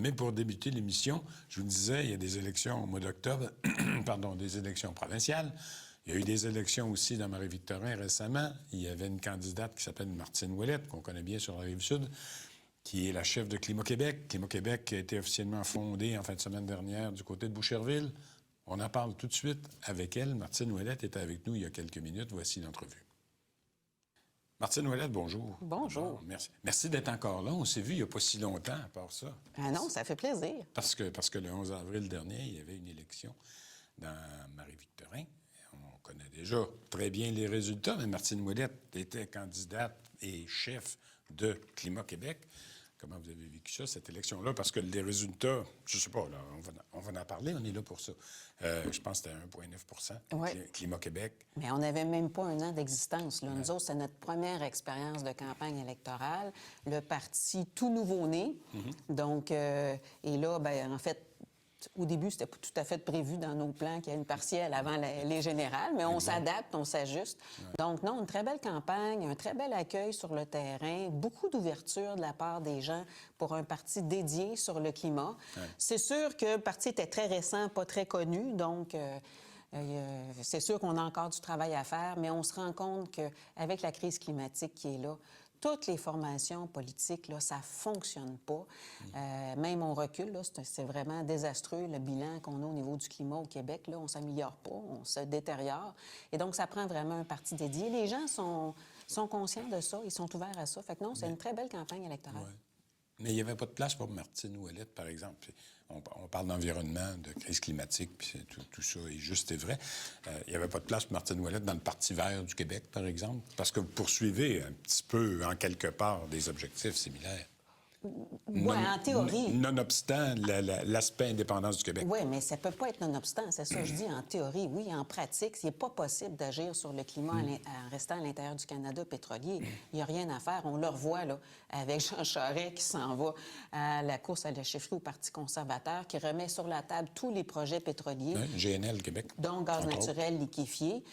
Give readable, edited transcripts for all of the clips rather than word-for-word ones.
Mais pour débuter l'émission, je vous disais, il y a des élections au mois d'octobre, pardon, des élections provinciales. Il y a eu des élections aussi dans Marie-Victorin récemment. Il y avait une candidate qui s'appelle Martine Ouellette, qu'on connaît bien sur la Rive-Sud, qui est la chef de Climat Québec. Climat Québec a été officiellement fondé en fin de semaine dernière du côté de Boucherville. On en parle tout de suite avec elle. Martine Ouellette était avec nous il y a quelques minutes. Voici l'entrevue. Martine Ouellette, bonjour. Bonjour. Bon, merci d'être encore là. On s'est vu il n'y a pas si longtemps, à part ça. Ah non, ça fait plaisir. Parce que le 11 avril dernier, il y avait une élection dans Marie-Victorin. On connaît déjà très bien les résultats, mais Martine Ouellette était candidate et chef de Climat Québec. Comment vous avez vécu ça, cette élection-là? Parce que les résultats, je ne sais pas, là, on va en parler, on est là pour ça. Je pense que c'était 1,9 Climat Québec. Mais on n'avait même pas un an d'existence. Là. Nous autres, c'est notre première expérience de campagne électorale. Le parti tout nouveau-né. Donc, et là, bien, en fait, au début, c'était pas tout à fait prévu dans nos plans qu'il y ait une partielle avant les générales, mais on s'adapte, on s'ajuste. Donc, non, une très belle campagne, un très bel accueil sur le terrain, beaucoup d'ouverture de la part des gens pour un parti dédié sur le climat. C'est sûr que le parti était très récent, pas très connu, donc... c'est sûr qu'on a encore du travail à faire, mais on se rend compte qu'avec la crise climatique qui est là, toutes les formations politiques, là, ça ne fonctionne pas. Même on recule, là, c'est vraiment désastreux, le bilan qu'on a au niveau du climat au Québec. Là, on ne s'améliore pas, on se détériore. Et donc, ça prend vraiment un parti dédié. Les gens sont conscients de ça, ils sont ouverts à ça. Fait que non, c'est une très belle campagne électorale. Ouais. Mais il n'y avait pas de place pour Martine Ouellette, par exemple. On parle d'environnement, de crise climatique, puis tout ça est juste et vrai. Il n'y avait pas de place pour Martine Ouellette dans le Parti vert du Québec, par exemple, parce que vous poursuivez un petit peu, en quelque part, des objectifs similaires. Oui, en théorie. Nonobstant l'aspect indépendance du Québec. Oui, mais ça ne peut pas être nonobstant, c'est ça que je dis en théorie. Oui, en pratique, il n'est pas possible d'agir sur le climat en restant à l'intérieur du Canada pétrolier. Il n'y a rien à faire. On le revoit là, avec Jean Charest qui s'en va à la course à la chefferie au Parti conservateur, qui remet sur la table tous les projets pétroliers. Oui, GNL Québec. Donc, gaz naturel liquéfié,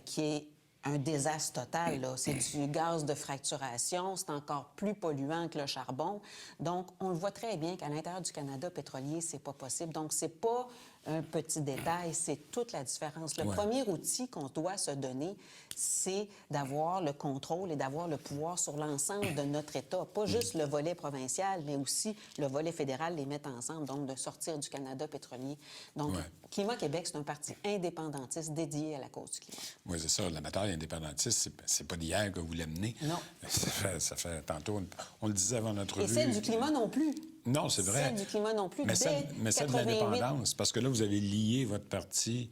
qui est un désastre total, là. C'est du gaz de fracturation, c'est encore plus polluant que le charbon. Donc, on le voit très bien qu'à l'intérieur du Canada pétrolier, c'est pas possible. Donc, c'est pas un petit détail, c'est toute la différence. Le premier outil qu'on doit se donner, c'est d'avoir le contrôle et d'avoir le pouvoir sur l'ensemble de notre État. Pas juste le volet provincial, mais aussi le volet fédéral, les mettre ensemble, donc de sortir du Canada pétrolier. Donc, Climat Québec, c'est un parti indépendantiste dédié à la cause du climat. Oui, c'est ça. La bataille indépendantiste, c'est pas d'hier que vous l'amenez. Non. Ça fait tantôt... On le disait avant notre Et revue. celle du climat non plus. Non, c'est vrai. Celle du climat non plus. Mais celle de l'indépendance, parce que là, vous avez lié votre parti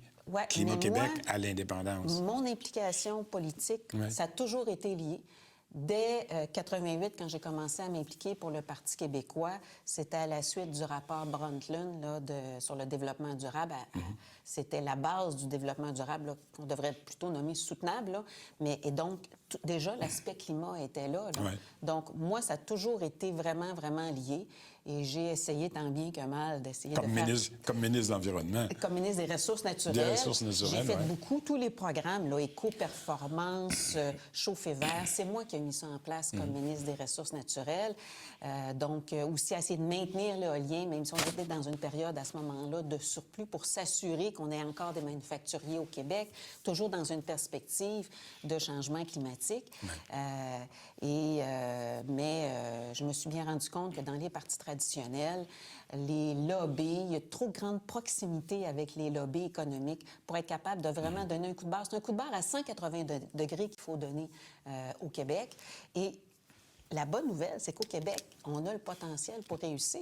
Climat Québec à l'indépendance. Mon implication politique, ça a toujours été lié. Dès 88, quand j'ai commencé à m'impliquer pour le Parti québécois, c'était à la suite du rapport Brundtland là, sur le développement durable. C'était la base du développement durable, là, qu'on devrait plutôt nommer soutenable. Là. Et donc, déjà, l'aspect climat était là. Donc, moi, ça a toujours été vraiment, vraiment lié. Et j'ai essayé tant bien que mal d'essayer Comme ministre de l'Environnement. Comme ministre des Ressources naturelles. Des Ressources naturelles, j'ai fait beaucoup, tous les programmes, là, éco-performance, chauffe vert. C'est moi qui ai mis ça en place comme ministre des Ressources naturelles. Donc, aussi essayer de maintenir l'éolien, même si on était dans une période à ce moment-là de surplus pour s'assurer qu'on ait encore des manufacturiers au Québec, toujours dans une perspective de changement climatique. Mais je me suis bien rendu compte que dans les partis traditionnels, les lobbies, il y a trop de grande proximité avec les lobbies économiques pour être capable de vraiment donner un coup de barre. C'est un coup de barre à 180 degrés qu'il faut donner au Québec. Et la bonne nouvelle, c'est qu'au Québec, on a le potentiel pour réussir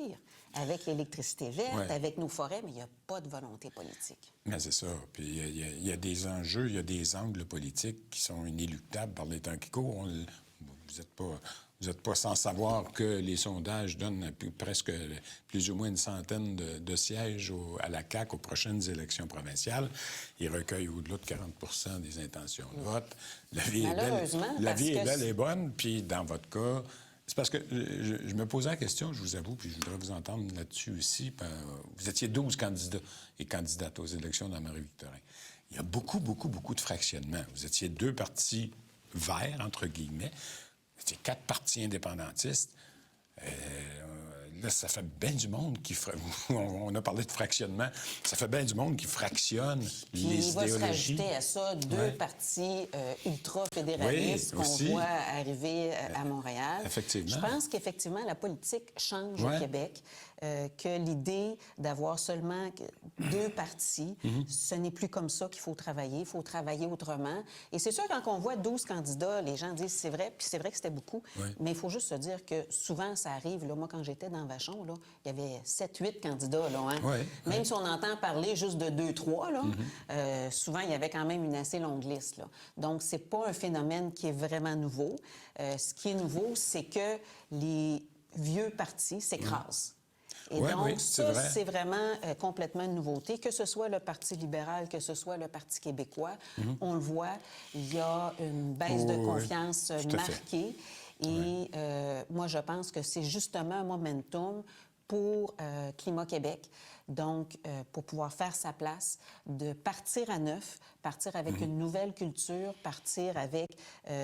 avec l'électricité verte, avec nos forêts, mais il n'y a pas de volonté politique. Mais c'est ça. Puis il y a des enjeux, il y a des angles politiques qui sont inéluctables par les temps qui courent. Vous n'êtes pas sans savoir que les sondages donnent presque plus ou moins une centaine de sièges à la CAQ aux prochaines élections provinciales. Ils recueillent au-delà de 40 des intentions de vote. La vie est belle et bonne. Puis dans votre cas, c'est parce que je me posais la question, je vous avoue, puis je voudrais vous entendre là-dessus aussi. Vous étiez 12 candidats et candidates aux élections dans Marie-Victorin. Il y a beaucoup de fractionnement. Vous étiez 2 partis verts, entre guillemets. C'était 4 partis indépendantistes. là, ça fait bien du monde qui... On a parlé de fractionnement. Ça fait bien du monde qui fractionne Puis les il va se idéologies. rajouter à ça deux partis ultra-fédéralistes Oui, qu'on aussi. voit arriver à Montréal. Effectivement. Je pense qu'effectivement, la politique change Ouais. au Québec, que l'idée d'avoir seulement deux partis, ce n'est plus comme ça qu'il faut travailler. Il faut travailler autrement. Et c'est sûr, quand on voit 12 candidats, les gens disent c'est vrai, puis c'est vrai que c'était beaucoup. Oui. Mais il faut juste se dire que souvent, ça arrive. Là, moi, quand j'étais dans Vachon, là, il y avait 7-8 candidats. Là, hein? Oui, Même si on entend parler juste de 2-3, là, souvent, il y avait quand même une assez longue liste. Là. Donc, c'est pas un phénomène qui est vraiment nouveau. Ce qui est nouveau, c'est que les vieux partis s'écrasent. Et Oui, donc, oui, c'est ça, vrai. c'est vraiment complètement une nouveauté. Que ce soit le Parti libéral, que ce soit le Parti québécois, on le voit, il y a une baisse de Oui, confiance tout à fait. marquée. Et moi, je pense que c'est justement un momentum pour Climat Québec. Donc, pour pouvoir faire sa place, de partir à neuf, partir avec une nouvelle culture, partir avec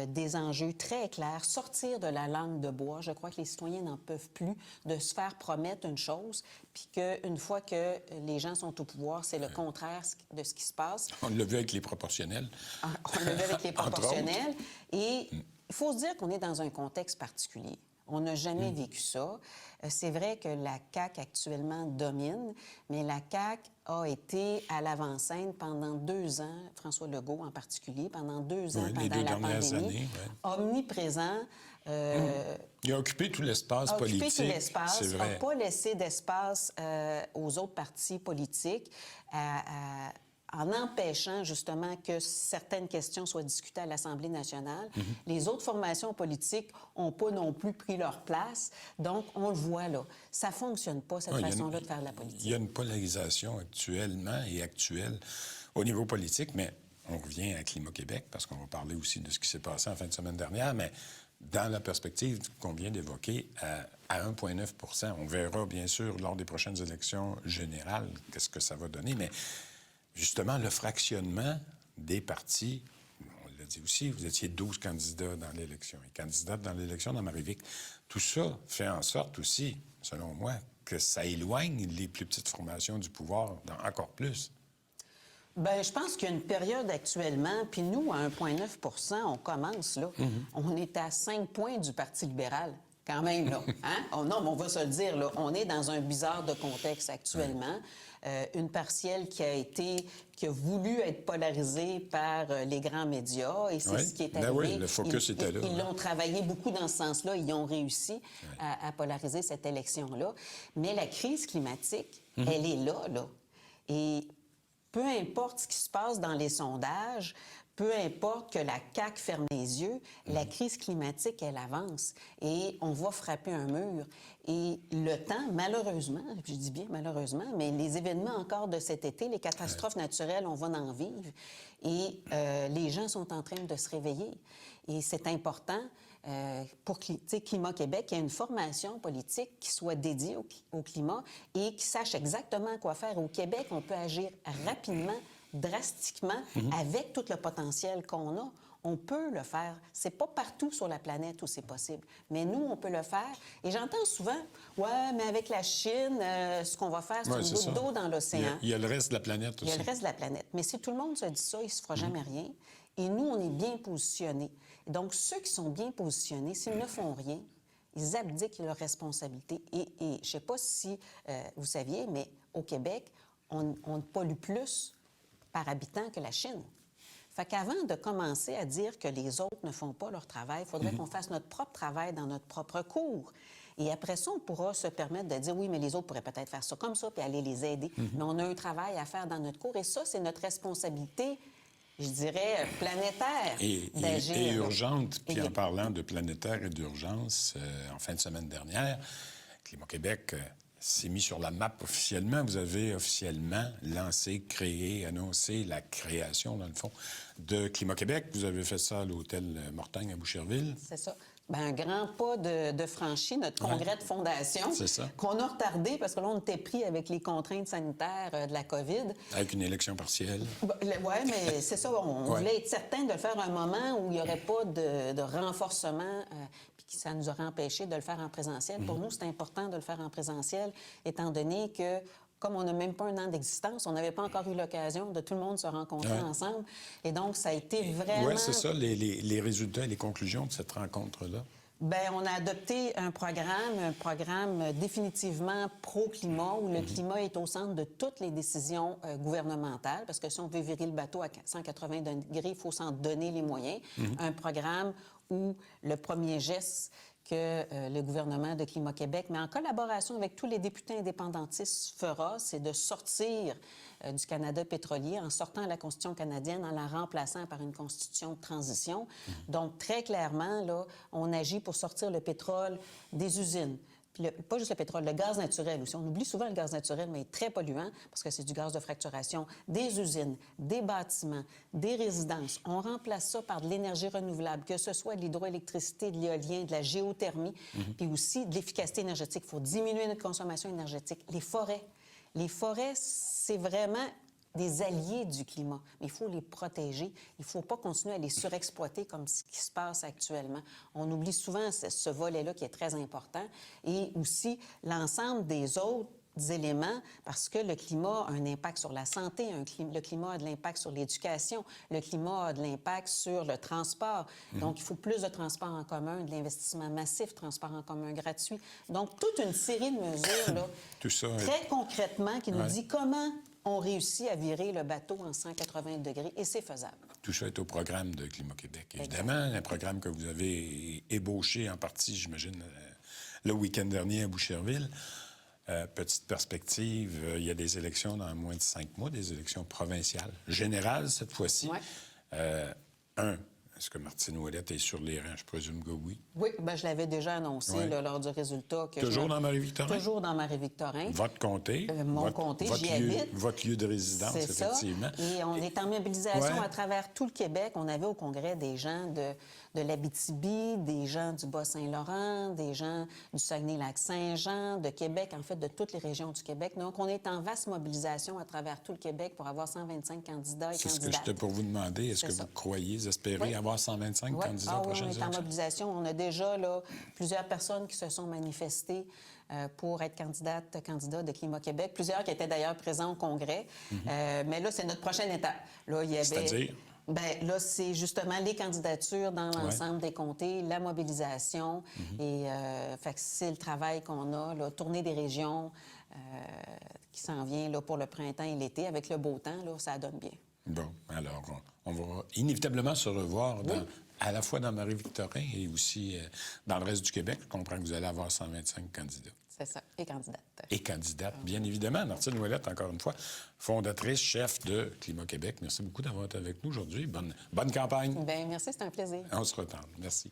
des enjeux très clairs, sortir de la langue de bois. Je crois que les citoyens n'en peuvent plus de se faire promettre une chose, puis qu'une fois que les gens sont au pouvoir, c'est le contraire de ce qui se passe. On l'a vu avec les proportionnels. On le vu avec les Entre proportionnels. Et il faut se dire qu'on est dans un contexte particulier. On n'a jamais vécu ça. C'est vrai que la CAQ actuellement domine, mais la CAQ a été à l'avant-scène pendant 2 ans, François Legault en particulier, pendant 2 ans Oui, les pendant 2 la dernières pandémie, années, omniprésent. Il a occupé tout l'espace A occupé politique. tout l'espace, C'est n'a vrai. pas laissé d'espace aux autres partis politiques en empêchant justement que certaines questions soient discutées à l'Assemblée nationale. Les autres formations politiques n'ont pas non plus pris leur place. Donc, on le voit là. Ça ne fonctionne pas, cette Ouais, façon-là de faire de la politique. Il y a une polarisation actuelle au niveau politique, mais on revient à Climat Québec, parce qu'on va parler aussi de ce qui s'est passé en fin de semaine dernière, mais dans la perspective qu'on vient d'évoquer, à 1,9 %, on verra bien sûr lors des prochaines élections générales qu'est-ce que ça va donner, mais justement, le fractionnement des partis, on l'a dit aussi, vous étiez 12 candidats dans l'élection et candidates dans l'élection dans Marie-Vic. Tout ça fait en sorte aussi, selon moi, que ça éloigne les plus petites formations du pouvoir encore plus. Bien, je pense qu'il y a une période actuellement, puis nous, à 1,9 % on commence, là. On est à 5 points du Parti libéral, quand même, là. Hein? Oh, non, mais on va se le dire, là. On est dans un bizarre de contexte actuellement. Une partielle qui a voulu être polarisée par les grands médias, et c'est Oui. ce qui est Ben arrivé. oui, le focus était là. Ils l'ont travaillé beaucoup dans ce sens-là. Ils ont réussi à polariser cette élection-là. Mais la crise climatique, elle est là, là. Et peu importe ce qui se passe dans les sondages, peu importe que la CAQ ferme les yeux, la crise climatique, elle avance et on va frapper un mur. Et le temps, malheureusement, je dis bien malheureusement, mais les événements encore de cet été, les catastrophes naturelles, on va en vivre. Et les gens sont en train de se réveiller. Et c'est important pour Climat Québec, qu'il y ait une formation politique qui soit dédiée au climat et qui sache exactement quoi faire. Au Québec, on peut agir rapidement, drastiquement, avec tout le potentiel qu'on a. On peut le faire. C'est pas partout sur la planète où c'est possible. Mais nous, on peut le faire. Et j'entends souvent, ouais, mais avec la Chine, ce qu'on va faire, c'est une goutte d'eau dans l'océan. Il y a le reste de la planète aussi. Il y a le reste de la planète. Mais si tout le monde se dit ça, il ne se fera jamais rien. Et nous, on est bien positionnés. Et donc, ceux qui sont bien positionnés, s'ils ne font rien, ils abdiquent leurs responsabilités. Et je ne sais pas si vous saviez, mais au Québec, on pollue plus par habitant que la Chine. Fait qu'avant de commencer à dire que les autres ne font pas leur travail, il faudrait qu'on fasse notre propre travail dans notre propre cours. Et après ça, on pourra se permettre de dire, oui, mais les autres pourraient peut-être faire ça comme ça, puis aller les aider. Mais on a un travail à faire dans notre cours. Et ça, c'est notre responsabilité, je dirais, planétaire d'agir. Et urgente. Puis Et en parlant de planétaire et d'urgence, en fin de semaine dernière, Climat Québec s'est mis sur la map officiellement. Vous avez officiellement lancé, créé, annoncé la création, dans le fond, de Climat Québec. Vous avez fait ça à l'hôtel Mortagne à Boucherville. C'est ça. Bien, un grand pas de franchi, notre congrès de fondation, qu'on a retardé parce que là, on était pris avec les contraintes sanitaires de la COVID. Avec une élection partielle. Oui, mais c'est ça. On voulait être certain de faire un moment où il n'y aurait pas de renforcement. Puis puis ça nous aurait empêché de le faire en présentiel. Pour nous, c'est important de le faire en présentiel, étant donné que comme on n'a même pas un an d'existence, on n'avait pas encore eu l'occasion de tout le monde se rencontrer ensemble. Et donc, ça a été vraiment... Oui, c'est ça, les résultats et les conclusions de cette rencontre-là. Bien, on a adopté un programme définitivement pro-climat, où le climat est au centre de toutes les décisions gouvernementales, parce que si on veut virer le bateau à 180 degrés, il faut s'en donner les moyens. Un programme où le premier geste que le gouvernement de Climat Québec, mais en collaboration avec tous les députés indépendantistes, fera, c'est de sortir du Canada pétrolier en sortant la Constitution canadienne, en la remplaçant par une Constitution de transition. Donc, très clairement, là, on agit pour sortir le pétrole des usines. Puis pas juste le pétrole, le gaz naturel aussi. On oublie souvent le gaz naturel, mais il est très polluant parce que c'est du gaz de fracturation. Des usines, des bâtiments, des résidences. On remplace ça par de l'énergie renouvelable, que ce soit de l'hydroélectricité, de l'éolien, de la géothermie, puis aussi de l'efficacité énergétique. Il faut diminuer notre consommation énergétique. Les forêts, c'est vraiment des alliés du climat, mais il faut les protéger. Il ne faut pas continuer à les surexploiter comme ce qui se passe actuellement. On oublie souvent ce volet-là qui est très important et aussi l'ensemble des autres éléments parce que le climat a un impact sur la santé, le climat a de l'impact sur l'éducation, le climat a de l'impact sur le transport. Donc, il faut plus de transport en commun, de l'investissement massif, transport en commun gratuit. Donc, toute une série de mesures, là, Tout ça, très concrètement, qui nous dit comment on réussit à virer le bateau en 180 degrés, et c'est faisable. Tout ça est au programme de Climat Québec. Évidemment, un programme que vous avez ébauché en partie, j'imagine, le week-end dernier à Boucherville. Petite perspective, il y a des élections dans moins de 5 mois, des élections provinciales, générales cette fois-ci. Ouais. Est-ce que Martine Ouellette est sur les rangs? Je présume que oui. Oui, bien, je l'avais déjà annoncé là, lors du résultat. Que Toujours dans Marie-Victorin? Toujours dans Marie-Victorin. Votre comté? Mon comté, j'y habite. Votre lieu de résidence, c'est effectivement. Ça. Et on est en mobilisation à travers tout le Québec. On avait au Congrès des gens de l'Abitibi, des gens du Bas-Saint-Laurent, des gens du Saguenay-Lac-Saint-Jean, de Québec, en fait, de toutes les régions du Québec. Donc, on est en vaste mobilisation à travers tout le Québec pour avoir 125 candidats et candidates. C'est ce que j'étais pour vous demander. Est-ce que vous croyez, espérez avoir 125 candidats prochaines élections? On est en mobilisation. On a déjà là, plusieurs personnes qui se sont manifestées pour être candidats de Climat Québec. Plusieurs qui étaient d'ailleurs présents au Congrès. Mais là, c'est notre prochaine étape. Là, il y avait... C'est-à-dire? Bien, là, c'est justement les candidatures dans l'ensemble des comtés, la mobilisation. Et fait que c'est le travail qu'on a, là, tournée des régions qui s'en vient là, pour le printemps et l'été. Avec le beau temps, là, ça donne bien. Bon, alors, on va inévitablement se revoir à la fois dans Marie-Victorin et aussi dans le reste du Québec. Je comprends que vous allez avoir 125 candidats. C'est ça, et candidates. Et candidates, bien évidemment. Martine Ouellette, encore une fois, fondatrice, chef de Climat Québec. Merci beaucoup d'avoir été avec nous aujourd'hui. Bonne campagne. Bien, merci, c'est un plaisir. On se reparle. Merci.